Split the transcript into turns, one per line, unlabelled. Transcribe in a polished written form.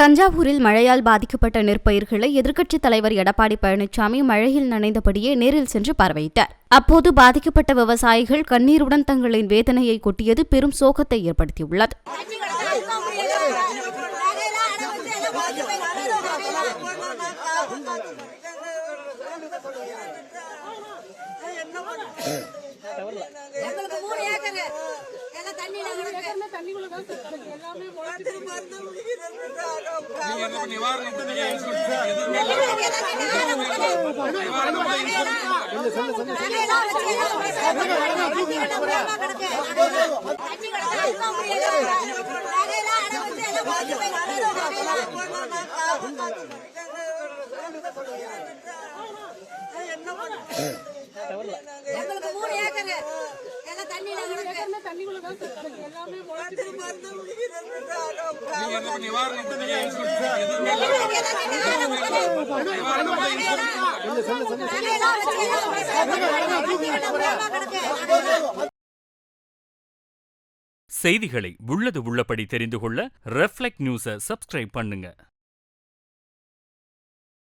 தஞ்சாவூரில் மழையால் பாதிக்கப்பட்ட நெற்பயிர்களை எதிர்க்கட்சித் தலைவர் எடப்பாடி பழனிசாமி மழையில் நனைந்தபடியே நேரில் சென்று பார்வையிட்டார். அப்போது பாதிக்கப்பட்ட விவசாயிகள் கண்ணீருடன் தங்களின் வேதனையை கொட்டியது பெரும் சோகத்தை ஏற்படுத்தியுள்ளது.
செய்திகளை உள்ளது உள்ளபடி தெரிந்து கொள்ள ரெஃப்ளெக்ட் நியூஸை சப்ஸ்கிரைப் பண்ணுங்க.